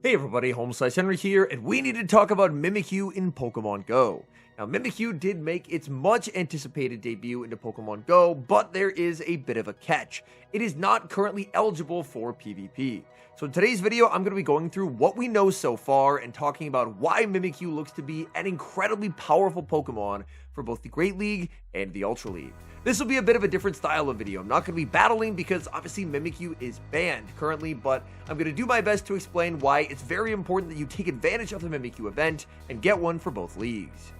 Hey everybody, HomeSliceHenry here, and we need to talk about Mimikyu in Pokemon Go. Now, Mimikyu did make its much anticipated debut into Pokemon Go, but there is a bit of a catch. It is not currently eligible for PvP. So in today's video, I'm going to be going through what we know so far and talking about why Mimikyu looks to be an incredibly powerful Pokemon for both the Great League and the Ultra League. This will be a bit of a different style of video. I'm not going to be battling because obviously Mimikyu is banned currently, but I'm going to do my best to explain why it's very important that you take advantage of the Mimikyu event and get one for both leagues.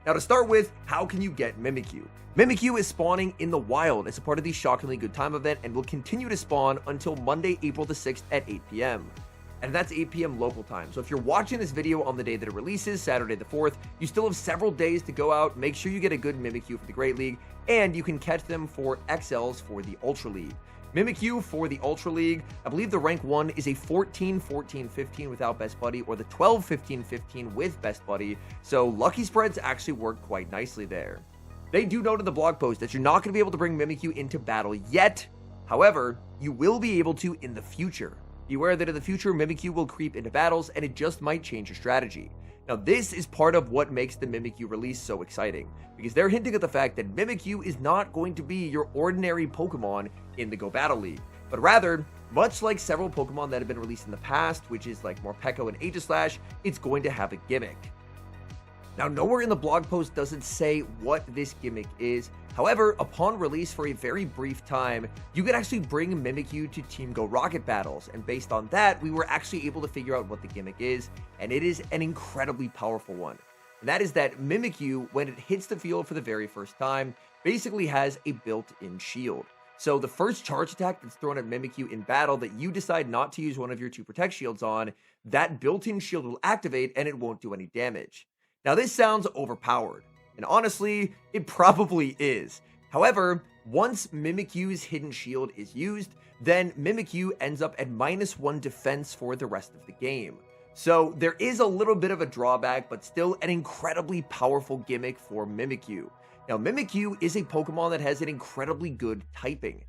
Now to start with, how can you get Mimikyu? Mimikyu is spawning in the wild as a part of the Shockingly Good Time event and will continue to spawn until Monday, April the 6th at 8 p.m. And that's 8 p.m. local time. So if you're watching this video on the day that it releases, Saturday the 4th, you still have several days to go out, make sure you get a good Mimikyu for the Great League, and you can catch them for XLs for the Ultra League. Mimikyu for the Ultra League, I believe the rank 1 is a 14-14-15 without Best Buddy, or the 12-15-15 with Best Buddy, so lucky spreads actually work quite nicely there. They do note in the blog post that you're not going to be able to bring Mimikyu into battle yet, however, you will be able to in the future. Be aware that in the future, Mimikyu will creep into battles, and it just might change your strategy. Now, this is part of what makes the Mimikyu release so exciting, because they're hinting at the fact that Mimikyu is not going to be your ordinary Pokemon in the Go Battle League, but rather, much like several Pokemon that have been released in the past, which is like Morpeko and Aegislash, it's going to have a gimmick. Now, nowhere in the blog post does it say what this gimmick is. However, upon release for a very brief time, you could actually bring Mimikyu to Team Go Rocket battles, and based on that, we were actually able to figure out what the gimmick is, and it is an incredibly powerful one. And that is that Mimikyu, when it hits the field for the very first time, basically has a built-in shield. So the first charge attack that's thrown at Mimikyu in battle that you decide not to use one of your 2 Protect shields on, that built-in shield will activate and it won't do any damage. Now this sounds overpowered, and honestly, it probably is. However, once Mimikyu's hidden shield is used, then Mimikyu ends up at -1 defense for the rest of the game. So there is a little bit of a drawback, but still an incredibly powerful gimmick for Mimikyu. Now Mimikyu is a Pokemon that has an incredibly good typing.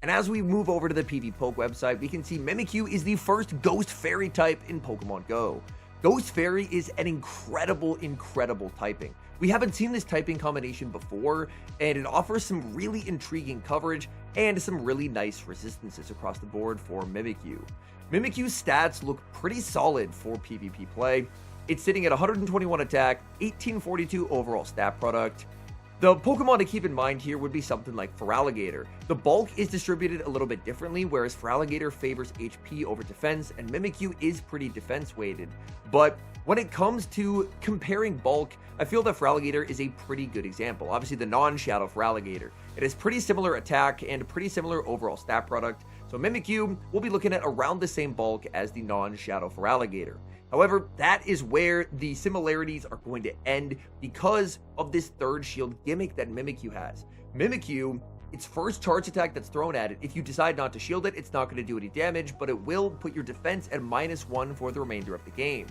And as we move over to the PvPoke website, we can see Mimikyu is the first Ghost Fairy type in Pokemon Go. Ghost Fairy is an incredible typing. We haven't seen this typing combination before, and it offers some really intriguing coverage and some really nice resistances across the board for Mimikyu. Mimikyu's stats look pretty solid for PvP play. It's sitting at 121 attack, 1842 overall stat product. The Pokemon to keep in mind here would be something like Feraligatr. The bulk is distributed a little bit differently, whereas Feraligatr favors HP over defense, and Mimikyu is pretty defense weighted. But when it comes to comparing bulk, I feel that Feraligatr is a pretty good example. Obviously, the non-Shadow Feraligatr. It has pretty similar attack and pretty similar overall stat product, so Mimikyu will be looking at around the same bulk as the non-Shadow Feraligatr. However, that is where the similarities are going to end because of this third shield gimmick that Mimikyu has. Mimikyu, its first charge attack that's thrown at it, if you decide not to shield it, it's not going to do any damage, but it will put your defense at -1 for the remainder of the game.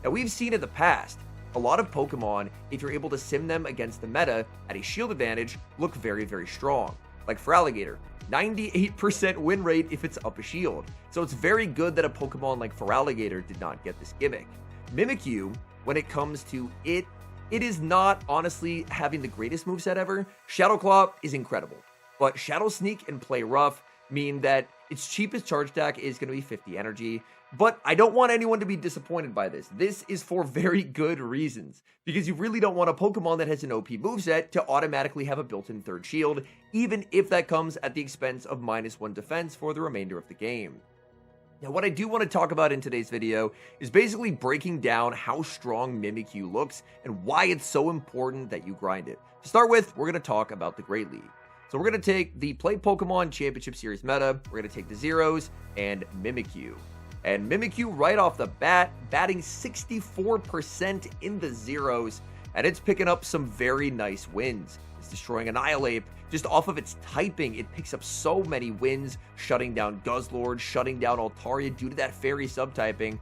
Now, we've seen in the past, a lot of Pokemon, if you're able to sim them against the meta at a shield advantage, look very strong. Like Feraligatr, 98% win rate if it's up a shield. So it's very good that a Pokemon like Feraligatr did not get this gimmick. Mimikyu, when it comes to it is not honestly having the greatest moveset ever. Shadow Claw is incredible, but Shadow Sneak and Play Rough mean that its cheapest charge attack is going to be 50 energy, but I don't want anyone to be disappointed by this. This is for very good reasons, because you really don't want a Pokemon that has an OP moveset to automatically have a built-in third shield, even if that comes at the expense of -1 defense for the remainder of the game. Now, what I do want to talk about in today's video is basically breaking down how strong Mimikyu looks and why it's so important that you grind it. To start with, we're going to talk about the Great League. So we're going to take the Play Pokemon Championship Series meta, we're going to take the Zeros, and Mimikyu. And Mimikyu right off the bat, batting 64% in the Zeros, and it's picking up some very nice wins. It's destroying Annihilate. Just off of its typing, it picks up so many wins, shutting down Guzzlord, shutting down Altaria due to that Fairy subtyping,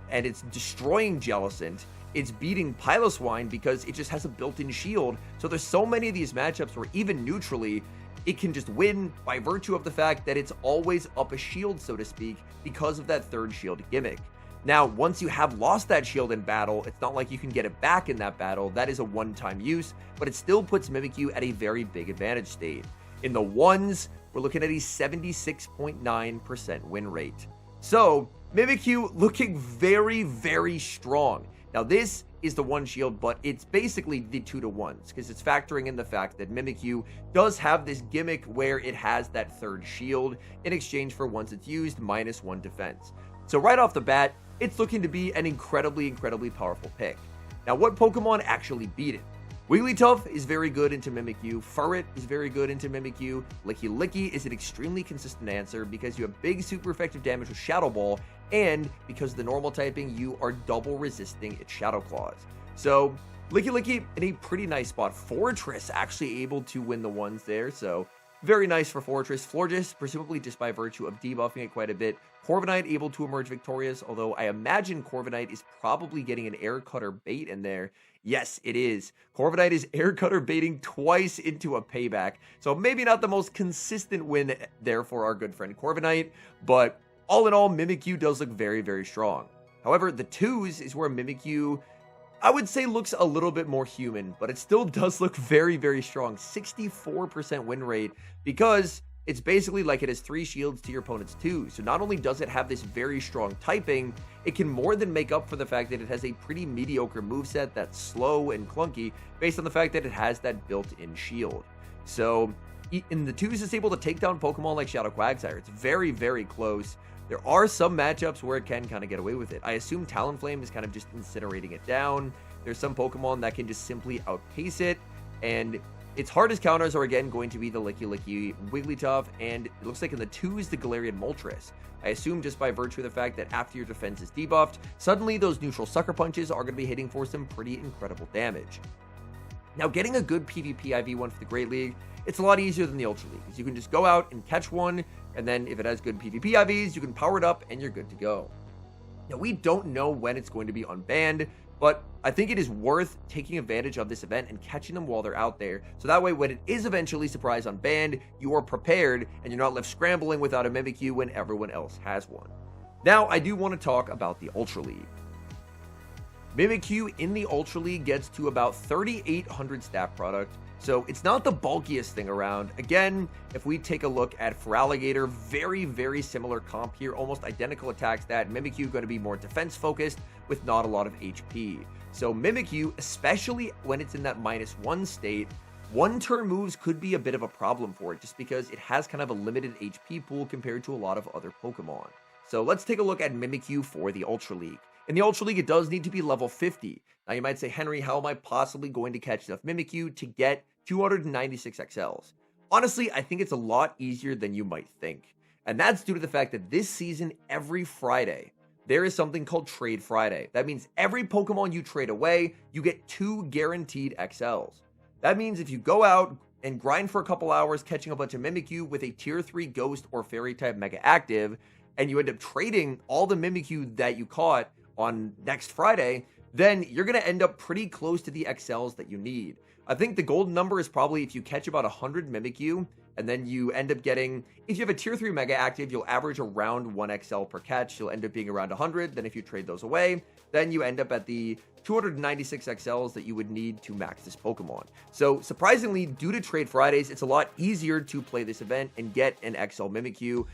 and it's destroying Jellicent. It's beating Piloswine because it just has a built-in shield. So there's so many of these matchups where even neutrally, it can just win by virtue of the fact that it's always up a shield, so to speak, because of that third shield gimmick. Now, once you have lost that shield in battle, it's not like you can get it back in that battle. That is a one-time use, but it still puts Mimikyu at a very big advantage state. In the ones, we're looking at a 76.9% win rate. So, Mimikyu looking very, very strong. Now, this is the one shield, but it's basically the 2-to-1s, because it's factoring in the fact that Mimikyu does have this gimmick where it has that third shield in exchange for once it's used, -1 defense. So right off the bat, it's looking to be an incredibly powerful pick. Now, what Pokemon actually beat it? Wigglytuff is very good into Mimikyu, Furret is very good into Mimikyu, Licky is an extremely consistent answer because you have big super effective damage with Shadow Ball, and because of the normal typing, you are double resisting its Shadow Claws. So, Licky in a pretty nice spot. Fortress actually able to win the ones there, so very nice for Fortress. Florges, presumably just by virtue of debuffing it quite a bit. Corviknight able to emerge victorious, although I imagine Corviknight is probably getting an air cutter bait in there. Yes, it is. Corviknight is air cutter baiting twice into a payback, so maybe not the most consistent win there for our good friend Corviknight, but all in all, Mimikyu does look very strong. However, the 2s is where Mimikyu, I would say, looks a little bit more human, but it still does look very strong. 64% win rate, because it's basically like it has 3 shields to your opponent's 2. So not only does it have this very strong typing, it can more than make up for the fact that it has a pretty mediocre moveset that's slow and clunky based on the fact that it has that built-in shield. So in the 2s, it's able to take down Pokemon like Shadow Quagsire. It's very close. There are some matchups where it can kind of get away with it. I assume Talonflame is kind of just incinerating it down. There's some Pokemon that can just simply outpace it, and its hardest counters are again going to be the Licky, Wigglytuff, and it looks like in the 2s, the Galarian Moltres. I assume just by virtue of the fact that after your defense is debuffed, suddenly those neutral Sucker Punches are going to be hitting for some pretty incredible damage. Now, getting a good PvP IV1 for the Great League, it's a lot easier than the Ultra League, because you can just go out and catch one, and then if it has good PvP IVs, you can power it up, and you're good to go. Now, we don't know when it's going to be unbanned, but I think it is worth taking advantage of this event and catching them while they're out there, so that way when it is eventually surprise unbanned, you are prepared, and you're not left scrambling without a Mimikyu when everyone else has one. Now, I do want to talk about the Ultra League. Mimikyu in the Ultra League gets to about 3,800 stat product, so it's not the bulkiest thing around. Again, if we take a look at Feraligatr, very similar comp here, almost identical attack stat. Mimikyu going to be more defense focused with not a lot of HP. So Mimikyu, especially when it's in that -1 state, one-turn moves could be a bit of a problem for it, just because it has kind of a limited HP pool compared to a lot of other Pokemon. So let's take a look at Mimikyu for the Ultra League. In the Ultra League, it does need to be level 50. Now, you might say, Henry, how am I possibly going to catch enough Mimikyu to get 296 XLs? Honestly, I think it's a lot easier than you might think. And that's due to the fact that this season, every Friday, there is something called Trade Friday. That means every Pokemon you trade away, you get 2 guaranteed XLs. That means if you go out and grind for a couple hours, catching a bunch of Mimikyu with a Tier 3 Ghost or Fairy type Mega Active, and you end up trading all the Mimikyu that you caught on next Friday, then you're going to end up pretty close to the XLs that you need. I think the golden number is probably if you catch about 100 Mimikyu, and then you end up getting, if you have a Tier 3 Mega Active, you'll average around 1 XL per catch. You'll end up being around 100. Then if you trade those away, then you end up at the 296 XLs that you would need to max this Pokemon. So surprisingly, due to Trade Fridays, it's a lot easier to play this event and get an XL Mimikyu.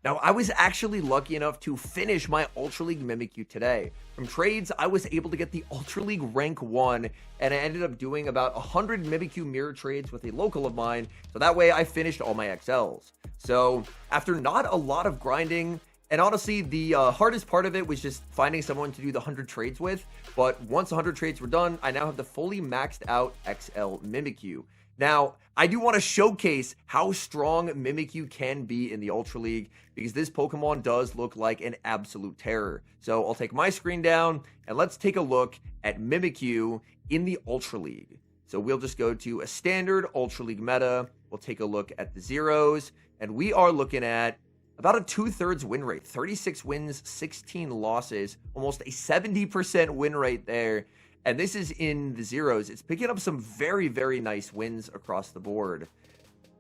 Now, I was actually lucky enough to finish my Ultra League Mimikyu today. From trades, I was able to get the Ultra League rank 1, and I ended up doing about 100 Mimikyu mirror trades with a local of mine, so that way I finished all my XLs. So, after not a lot of grinding, and honestly, the hardest part of it was just finding someone to do the 100 trades with, but once 100 trades were done, I now have the fully maxed out XL Mimikyu. Now, I do want to showcase how strong Mimikyu can be in the Ultra League, because this Pokemon does look like an absolute terror. So I'll take my screen down, and let's take a look at Mimikyu in the Ultra League. So we'll just go to a standard Ultra League meta, we'll take a look at the zeros, and we are looking at about a 2/3 win rate, 36 wins, 16 losses, almost a 70% win rate there. And this is in the zeros. It's picking up some very nice wins across the board.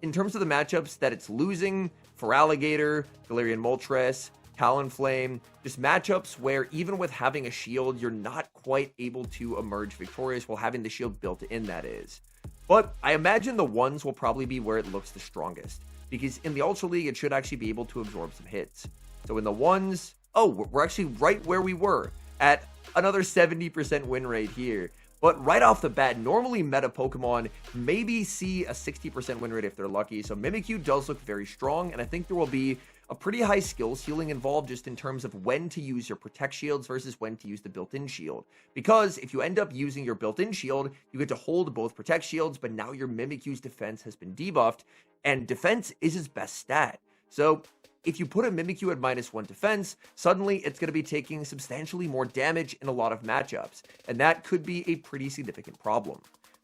in terms of the matchups that it's losing, for Alligator, Galarian Moltres, Talonflame, just matchups where even with having a shield, you're not quite able to emerge victorious while having the shield built in, that is. But I imagine the ones will probably be where it looks the strongest, because in the Ultra League, it should actually be able to absorb some hits. So in the ones, oh, we're actually right where we were at another 70% win rate here. But right off the bat, normally meta Pokemon maybe see a 60% win rate if they're lucky. So Mimikyu does look very strong, and I think there will be a pretty high skill ceiling involved just in terms of when to use your Protect Shields versus when to use the built-in shield. Because if you end up using your built-in shield, you get to hold both Protect Shields, but now your Mimikyu's defense has been debuffed, and defense is his best stat. So if you put a Mimikyu at -1 defense, suddenly it's going to be taking substantially more damage in a lot of matchups, and that could be a pretty significant problem.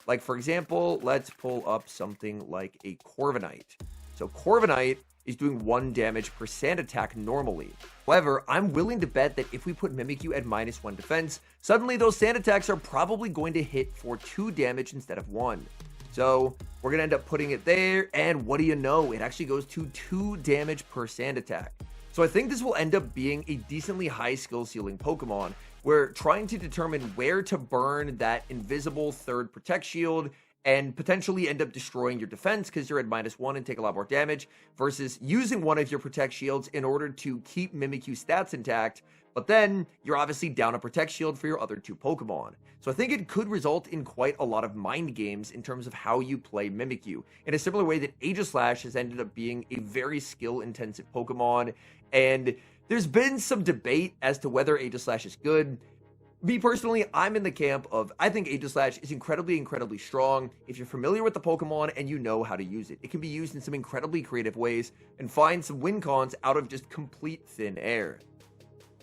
Like, for example, let's pull up something like a Corviknight. So Corviknight is doing 1 damage per sand attack normally. However, I'm willing to bet that if we put Mimikyu at -1 defense, suddenly those sand attacks are probably going to hit for 2 damage instead of 1. So we're going to end up putting it there, and what do you know? It actually goes to 2 damage per sand attack. So I think this will end up being a decently high skill ceiling Pokemon, where trying to determine where to burn that invisible third Protect Shield and potentially end up destroying your defense because you're at -1 and take a lot more damage, versus using one of your Protect Shields in order to keep Mimikyu stats intact, but then you're obviously down a Protect Shield for your other 2 Pokemon. So I think it could result in quite a lot of mind games in terms of how you play Mimikyu, in a similar way that Aegislash has ended up being a very skill-intensive Pokemon, and there's been some debate as to whether Aegislash is good. Me personally, I'm in the camp of, I think Aegislash is incredibly strong if you're familiar with the Pokemon and you know how to use it. It can be used in some incredibly creative ways and find some win cons out of just complete thin air.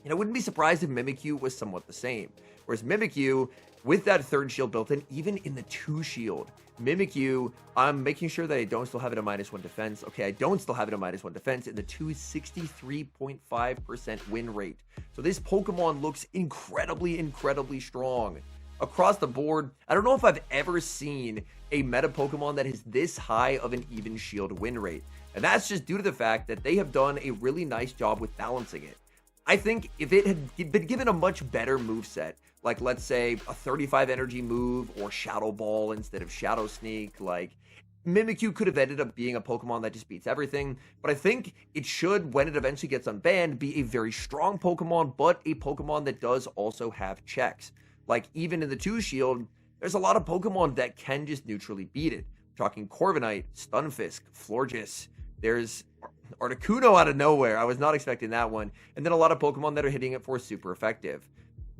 And I wouldn't be surprised if Mimikyu was somewhat the same. Whereas Mimikyu, with that third shield built in, even in the 2 shield, Mimikyu, I'm making sure that I don't still have it at -1 defense. Okay, I don't still have it at -1 defense in the 263.5% win rate. So this Pokemon looks incredibly strong. Across the board, I don't know if I've ever seen a meta Pokemon that is this high of an even shield win rate. And that's just due to the fact that they have done a really nice job with balancing it. I think if it had been given a much better moveset, like let's say a 35 energy move or Shadow Ball instead of Shadow Sneak, like Mimikyu could have ended up being a Pokemon that just beats everything. But I think it should, when it eventually gets unbanned, be a very strong Pokemon, but a Pokemon that does also have checks. Like even in the 2 shield, there's a lot of Pokemon that can just neutrally beat it. We're talking Corviknight, Stunfisk, Florges. There's Articuno out of nowhere. I was not expecting that one. And then a lot of Pokemon that are hitting it for super effective.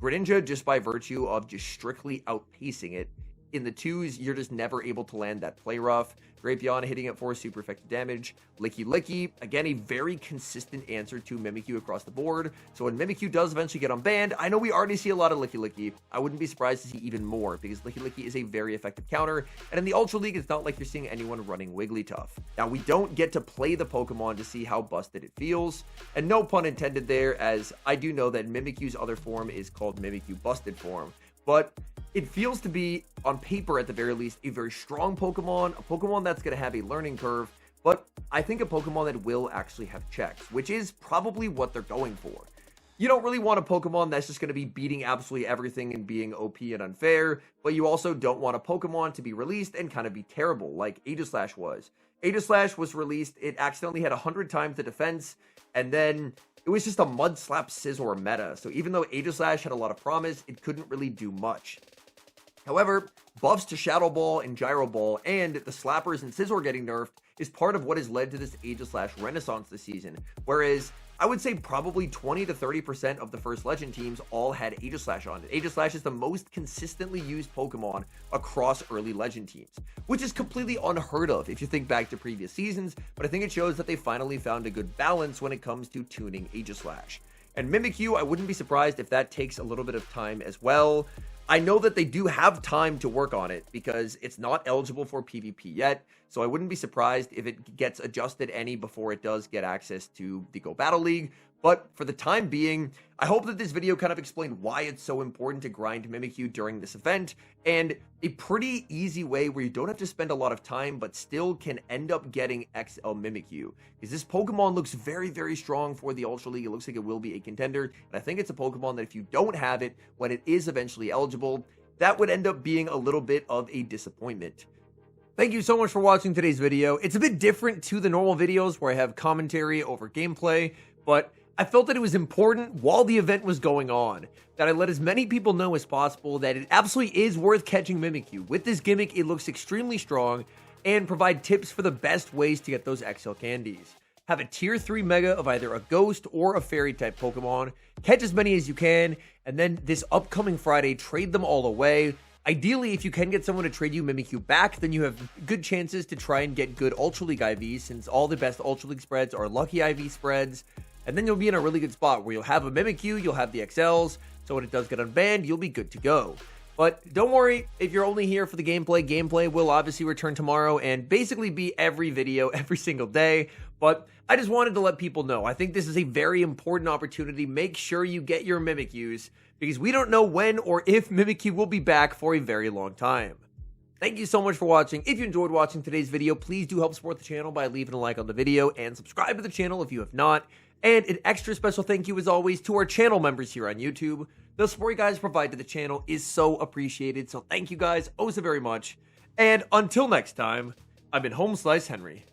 Greninja, just by virtue of just strictly outpacing it. In the 2s, you're just never able to land that play rough. Drapion hitting it for super effective damage. Licky, again, a very consistent answer to Mimikyu across the board. So when Mimikyu does eventually get unbanned, I know we already see a lot of Licky. I wouldn't be surprised to see even more, because Licky is a very effective counter. And in the Ultra League, it's not like you're seeing anyone running Wigglytuff. Now, we don't get to play the Pokemon to see how busted it feels. And no pun intended there, as I do know that Mimikyu's other form is called Mimikyu Busted Form. But it feels to be, on paper at the very least, a very strong Pokemon, a Pokemon that's going to have a learning curve, but I think a Pokemon that will actually have checks, which is probably what they're going for. You don't really want a Pokemon that's just going to be beating absolutely everything and being OP and unfair, but you also don't want a Pokemon to be released and kind of be terrible, like Aegislash was. Aegislash was released, it accidentally had 100 times the defense, and then it was just a Mud Slap Scizor meta, so even though Aegislash had a lot of promise, it couldn't really do much. However, buffs to Shadow Ball and Gyro Ball and the Slappers and Scizor getting nerfed is part of what has led to this Aegislash renaissance this season, whereas I would say probably 20 to 30% of the first Legend teams all had Aegislash on it. Aegislash is the most consistently used Pokemon across early Legend teams, which is completely unheard of if you think back to previous seasons, but I think it shows that they finally found a good balance when it comes to tuning Aegislash. And Mimikyu, I wouldn't be surprised if that takes a little bit of time as well. I know that they do have time to work on it because it's not eligible for PvP yet, so I wouldn't be surprised if it gets adjusted any before it does get access to the Go Battle League, But for the time being, I hope that this video kind of explained why it's so important to grind Mimikyu during this event, and a pretty easy way where you don't have to spend a lot of time but still can end up getting XL Mimikyu. Because this Pokemon looks very, very strong for the Ultra League. It looks like it will be a contender, and I think it's a Pokemon that if you don't have it when it is eventually eligible, that would end up being a little bit of a disappointment. Thank you so much for watching today's video. It's a bit different to the normal videos where I have commentary over gameplay, but I felt that it was important while the event was going on that I let as many people know as possible that it absolutely is worth catching Mimikyu. With this gimmick, it looks extremely strong, and provide tips for the best ways to get those XL candies. Have a tier 3 mega of either a ghost or a fairy type Pokemon, catch as many as you can, and then this upcoming Friday, trade them all away. Ideally, if you can get someone to trade you Mimikyu back, then you have good chances to try and get good Ultra League IVs, since all the best Ultra League spreads are lucky IV spreads. And then you'll be in a really good spot where you'll have a Mimikyu, you'll have the XLs, so when it does get unbanned, you'll be good to go. But don't worry, if you're only here for the gameplay will obviously return tomorrow and basically be every video every single day. But I just wanted to let people know, I think this is a very important opportunity. Make sure you get your Mimikyus, because we don't know when or if Mimikyu will be back for a very long time. Thank you so much for watching. If you enjoyed watching today's video, please do help support the channel by leaving a like on the video and subscribe to the channel if you have not. And an extra special thank you, as always, to our channel members here on YouTube. The support you guys provide to the channel is so appreciated, so thank you guys oh so very much. And until next time, I've been HomeSliceHenry.